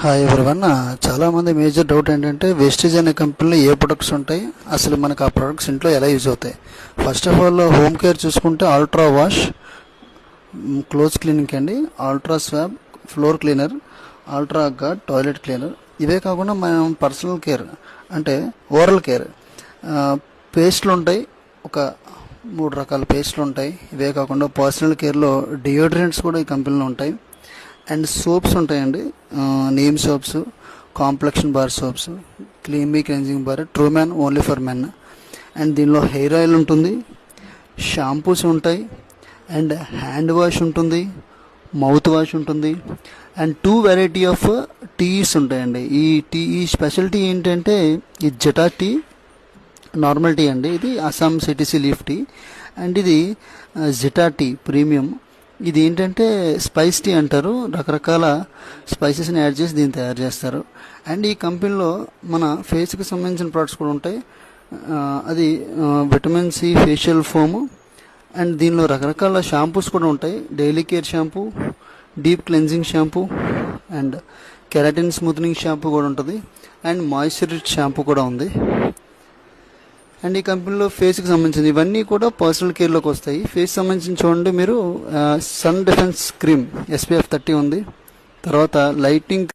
Hi everyone. చాలామంది major doubt ఏంటంటే Vestige అనే కంపెనీలో ఏ ప్రొడక్ట్స్ ఉంటాయి, అసలు మనకు ఆ ప్రొడక్ట్స్ ఇంట్లో ఎలా యూజ్ అవుతాయి. First of all home care చూసుకుంటే అల్ట్రా వాష్, క్లోజ్ క్లీనింగ్ అండి, ultra swab floor cleaner, ultra guard toilet cleaner. ఇవే కాకుండా మనం పర్సనల్ కేర్ అంటే ఓరల్ కేర్ పేస్ట్లు ఉంటాయి, ఒక 3 రకాల పేస్ట్లు ఉంటాయి. ఇవే కాకుండా పర్సనల్ కేర్లో డియోడ్రెంట్స్ కూడా ఈ కంపెనీలో ఉంటాయి. అండ్ సోప్స్ ఉంటాయండి, name soaps, complexion bar soaps, creamy cleansing bar, true man only for men. And దీనిలో హెయిర్ ఆయిల్ ఉంటుంది, షాంపూస్ ఉంటాయి, అండ్ హ్యాండ్ వాష్ ఉంటుంది, మౌత్ వాష్ ఉంటుంది, అండ్ 2 వెరైటీ ఆఫ్ టీస్ ఉంటాయండి. ఈ స్పెషల్ టీ ఏంటంటే ఈ జటా టీ, నార్మల్ టీ అండి, ఇది Assam CTC leaf tea. And ఇది జిటా టీ ప్రీమియం. ఇది ఏంటంటే స్పైస్ టీ అంటారు, రకరకాల స్పైసెస్ని యాడ్ చేసి దీన్ని తయారు చేస్తారు. అండ్ ఈ కంపెనీలో మన ఫేస్కి సంబంధించిన ప్రోడక్ట్స్ కూడా ఉంటాయి. అది vitamin C facial foam. And దీనిలో రకరకాల షాంపూస్ కూడా ఉంటాయి, daily care shampoo, deep cleansing shampoo, and keratin smoothening shampoo కూడా ఉంటుంది, అండ్ మాయిశ్చరైజ్ షాంపూ కూడా ఉంది. అండ్ ఈ కంపెనీలో ఫేస్కి సంబంధించింది ఇవన్నీ కూడా పర్సనల్ కేర్లోకి వస్తాయి. ఫేస్ సంబంధించిన చూడండి మీరు, సన్ డిఫెన్స్ క్రీమ్ SPF 30 ఉంది, తర్వాత లైటింగ్